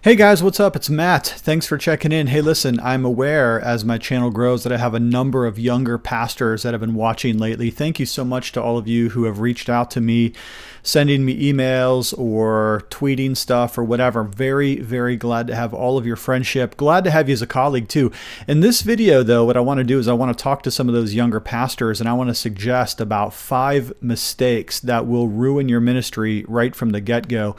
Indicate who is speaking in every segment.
Speaker 1: Hey guys, what's up? It's Matt. Thanks for checking in. Hey, listen, I'm aware as my channel grows that I have a number of younger pastors that have been watching lately. Thank you so much to all of you who have reached out to me, sending me emails or tweeting stuff or whatever. Very, very glad to have all of your friendship. Glad to have you as a colleague too. In this video though, what I want to do is I want to talk to some of those younger pastors, and I want to suggest about 5 mistakes that will ruin your ministry right from the get-go.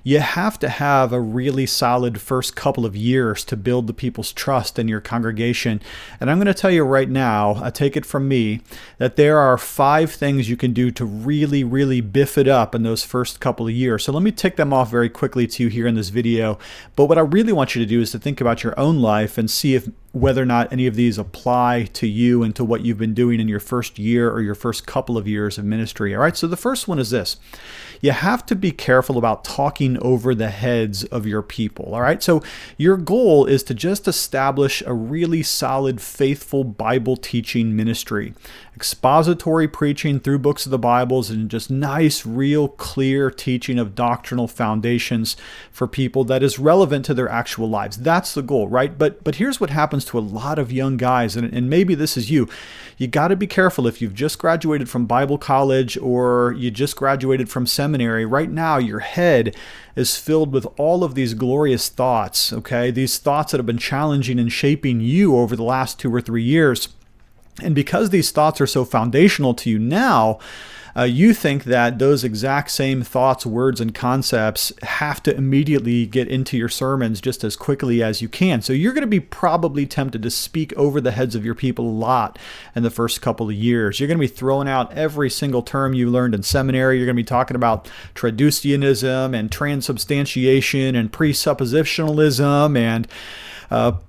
Speaker 1: You have to have a really solid first couple of years to build the people's trust in your congregation. And I'm going to tell you right now, take it from me, that there are 5 things you can do to really, really biff it up in those first couple of years. So let me tick them off very quickly to you here in this video. But what I really want you to do is to think about your own life and see if whether or not any of these apply to you and to what you've been doing in your first year or your first couple of years of ministry. All right, so the first one is this. You have to be careful about talking over the heads of your people. All right, so your goal is to just establish a really solid, faithful Bible teaching ministry. Expository preaching through books of the Bibles and just nice, real, clear teaching of doctrinal foundations for people that is relevant to their actual lives. That's the goal, right? But here's what happens to a lot of young guys, and maybe this is you. You got to be careful if you've just graduated from Bible college or you just graduated from seminary. Right now, your head is filled with all of these glorious thoughts, okay? These thoughts that have been challenging and shaping you over the last 2 or 3 years. And because these thoughts are so foundational to you now, you think that those exact same thoughts, words, and concepts have to immediately get into your sermons just as quickly as you can. So you're going to be probably tempted to speak over the heads of your people a lot in the first couple of years. You're going to be throwing out every single term you learned in seminary. You're going to be talking about traducianism and transubstantiation and presuppositionalism and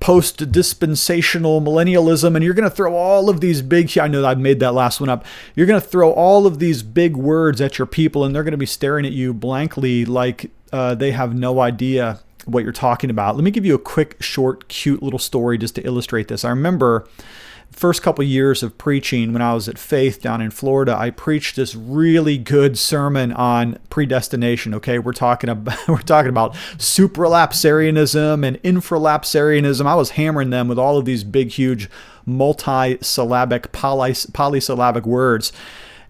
Speaker 1: post-dispensational millennialism, and you're going to throw all of these big, I know I made that last one up, you're going to throw all of these big words at your people, and they're going to be staring at you blankly like they have no idea what you're talking about. Let me give you a quick, short, cute little story just to illustrate this. I remember first couple years of preaching when I was at Faith down in Florida, I preached this really good sermon on predestination. Okay, we're talking about supralapsarianism and infralapsarianism. I was hammering them with all of these big, huge, multi-syllabic, polysyllabic words.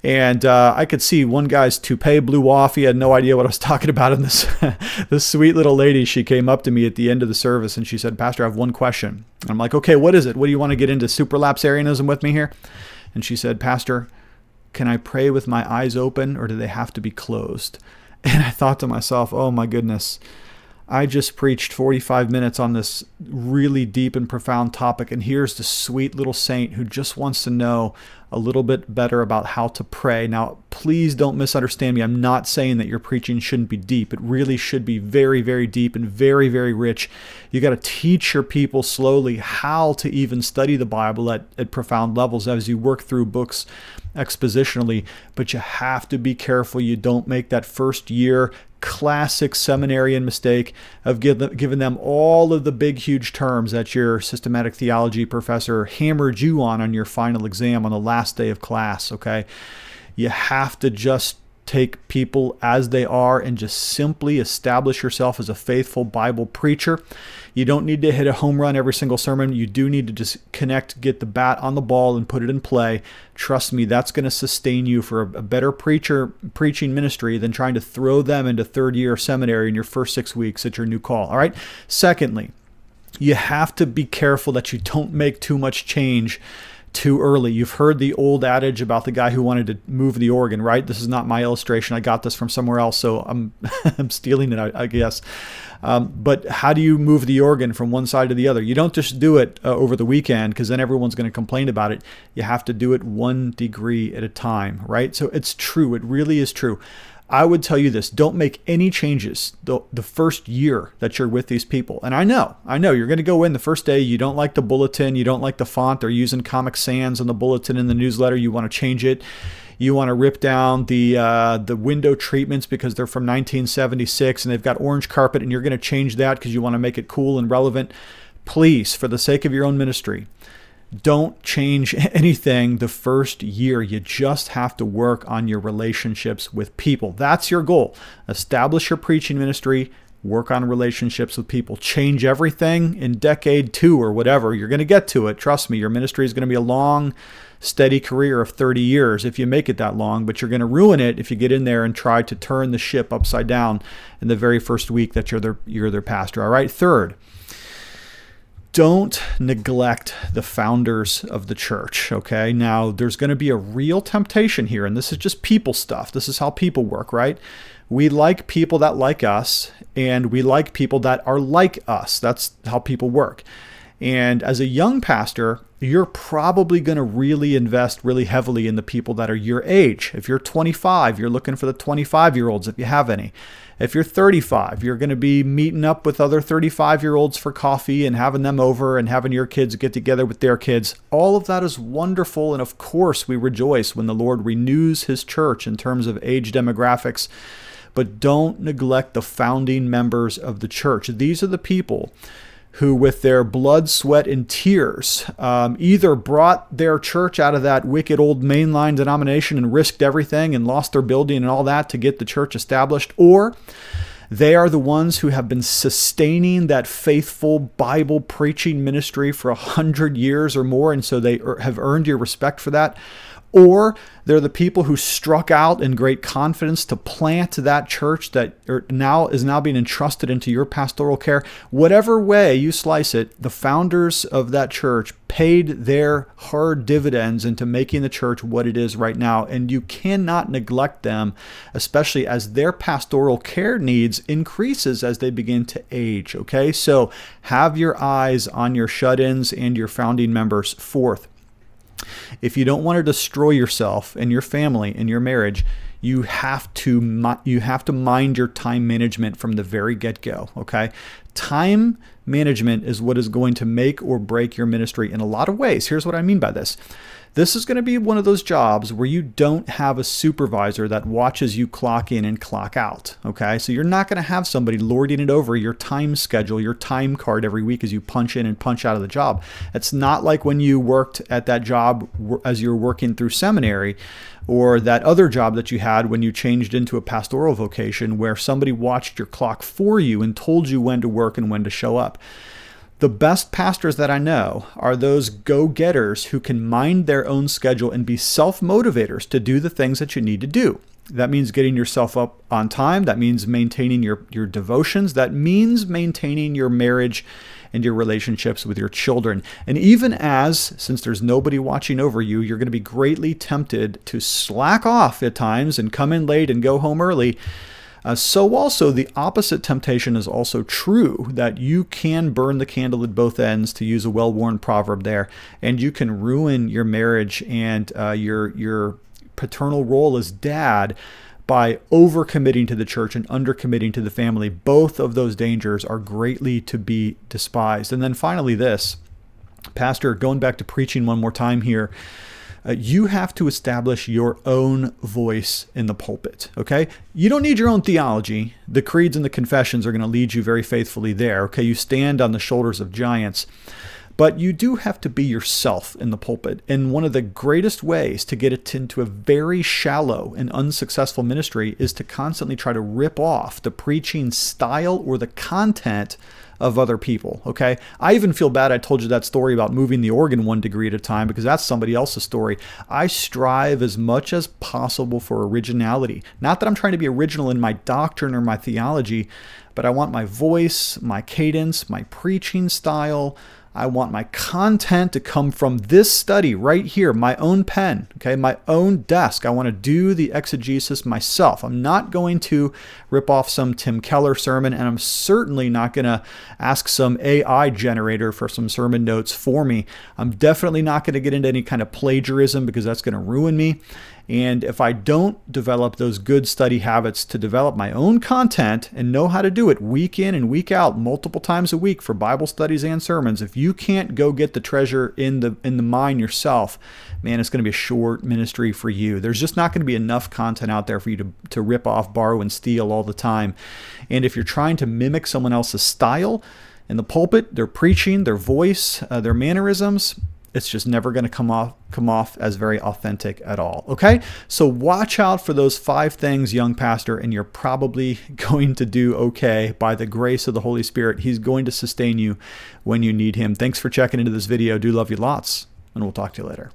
Speaker 1: And I could see one guy's toupee blew off. He had no idea what I was talking about. And this sweet little lady, she came up to me at the end of the service and she said, "Pastor, I have one question." And I'm like, "Okay, what is it? What do you want to get into supralapsarianism with me here?" And she said, "Pastor, can I pray with my eyes open or do they have to be closed?" And I thought to myself, oh my goodness, I just preached 45 minutes on this really deep and profound topic, and here's the sweet little saint who just wants to know a little bit better about how to pray. Now, please don't misunderstand me. I'm not saying that your preaching shouldn't be deep. It really should be very, very deep and very, very rich. You got to teach your people slowly how to even study the Bible at profound levels as you work through books expositionally, but you have to be careful you don't make that first year classic seminarian mistake of giving them all of the big, huge terms that your systematic theology professor hammered you on your final exam on the last day of class, okay? You have to just take people as they are and just simply establish yourself as a faithful Bible preacher. You don't need to hit a home run every single sermon. You do need to just connect, get the bat on the ball and put it in play. Trust me, that's going to sustain you for a better preaching ministry than trying to throw them into third year seminary in your first 6 weeks at your new call. All right. Secondly, you have to be careful that you don't make too much change too early. You've heard the old adage about the guy who wanted to move the organ, right? This is not my illustration. I got this from somewhere else, so I'm I'm stealing it, I guess. But how do you move the organ from one side to the other? You don't just do it over the weekend because then everyone's going to complain about it. You have to do it 1 degree at a time, right? So it's true. It really is true. I would tell you this, don't make any changes the first year that you're with these people. And I know you're going to go in the first day, you don't like the bulletin, you don't like the font, they're using Comic Sans on the bulletin in the newsletter, you want to change it. You want to rip down the window treatments because they're from 1976 and they've got orange carpet, and you're going to change that because you want to make it cool and relevant. Please, for the sake of your own ministry, don't change anything the first year. You just have to work on your relationships with people. That's your goal. Establish your preaching ministry, work on relationships with people, change everything in decade 2 or whatever. You're going to get to it. Trust me, your ministry is going to be a long, steady career of 30 years if you make it that long, but you're going to ruin it if you get in there and try to turn the ship upside down in the very first week that you're their pastor. All right. Third, don't neglect the founders of the church, okay? Now, there's going to be a real temptation here, and this is just people stuff. This is how people work, right? We like people that like us, and we like people that are like us. That's how people work. And as a young pastor, you're probably going to really invest really heavily in the people that are your age. If you're 25, you're looking for the 25-year-olds if you have any. If you're 35, you're going to be meeting up with other 35-year-olds for coffee and having them over and having your kids get together with their kids. All of that is wonderful. And of course, we rejoice when the Lord renews his church in terms of age demographics. But don't neglect the founding members of the church. These are the people who with their blood, sweat, and tears either brought their church out of that wicked old mainline denomination and risked everything and lost their building and all that to get the church established, or they are the ones who have been sustaining that faithful Bible preaching ministry for 100 years or more, and so they have earned your respect for that. Or they're the people who struck out in great confidence to plant that church that is now being entrusted into your pastoral care. Whatever way you slice it, the founders of that church paid their hard dividends into making the church what it is right now. And you cannot neglect them, especially as their pastoral care needs increases as they begin to age. Okay, so have your eyes on your shut-ins and your founding members. Fourth, if you don't want to destroy yourself and your family and your marriage, you have to mind your time management from the very get-go, okay? Time management is what is going to make or break your ministry in a lot of ways. Here's what I mean by this. This is going to be one of those jobs where you don't have a supervisor that watches you clock in and clock out, okay? So you're not going to have somebody lording it over your time schedule, your time card every week as you punch in and punch out of the job. It's not like when you worked at that job as you're working through seminary, or that other job that you had when you changed into a pastoral vocation where somebody watched your clock for you and told you when to work and when to show up. The best pastors that I know are those go-getters who can mind their own schedule and be self-motivators to do the things that you need to do. That means getting yourself up on time. That means maintaining your devotions. That means maintaining your marriage and your relationships with your children. And even since there's nobody watching over you, you're going to be greatly tempted to slack off at times and come in late and go home early. So also the opposite temptation is also true, that you can burn the candle at both ends, to use a well-worn proverb there, and you can ruin your marriage and your paternal role as dad by overcommitting to the church and undercommitting to the family. Both of those dangers are greatly to be despised. And then finally this, Pastor, going back to preaching one more time here, you have to establish your own voice in the pulpit, okay? You don't need your own theology. The creeds and the confessions are going to lead you very faithfully there, okay? You stand on the shoulders of giants. But you do have to be yourself in the pulpit. And one of the greatest ways to get it into a very shallow and unsuccessful ministry is to constantly try to rip off the preaching style or the content of other people, okay? I even feel bad I told you that story about moving the organ 1 degree at a time, because that's somebody else's story. I strive as much as possible for originality. Not that I'm trying to be original in my doctrine or my theology, but I want my voice, my cadence, my preaching style. I want my content to come from this study right here, my own pen, okay, my own desk. I want to do the exegesis myself. I'm not going to rip off some Tim Keller sermon, and I'm certainly not going to ask some AI generator for some sermon notes for me. I'm definitely not going to get into any kind of plagiarism, because that's going to ruin me. And if I don't develop those good study habits to develop my own content and know how to do it week in and week out, multiple times a week for Bible studies and sermons, if you can't go get the treasure in the mine yourself, man, it's going to be a short ministry for you. There's just not going to be enough content out there for you to rip off, borrow, and steal all the time. And if you're trying to mimic someone else's style in the pulpit, their preaching, their voice, their mannerisms, it's just never going to come off as very authentic at all. Okay? So watch out for those 5 things, young pastor, and you're probably going to do okay by the grace of the Holy Spirit. He's going to sustain you when you need him. Thanks for checking into this video. Do love you lots, and we'll talk to you later.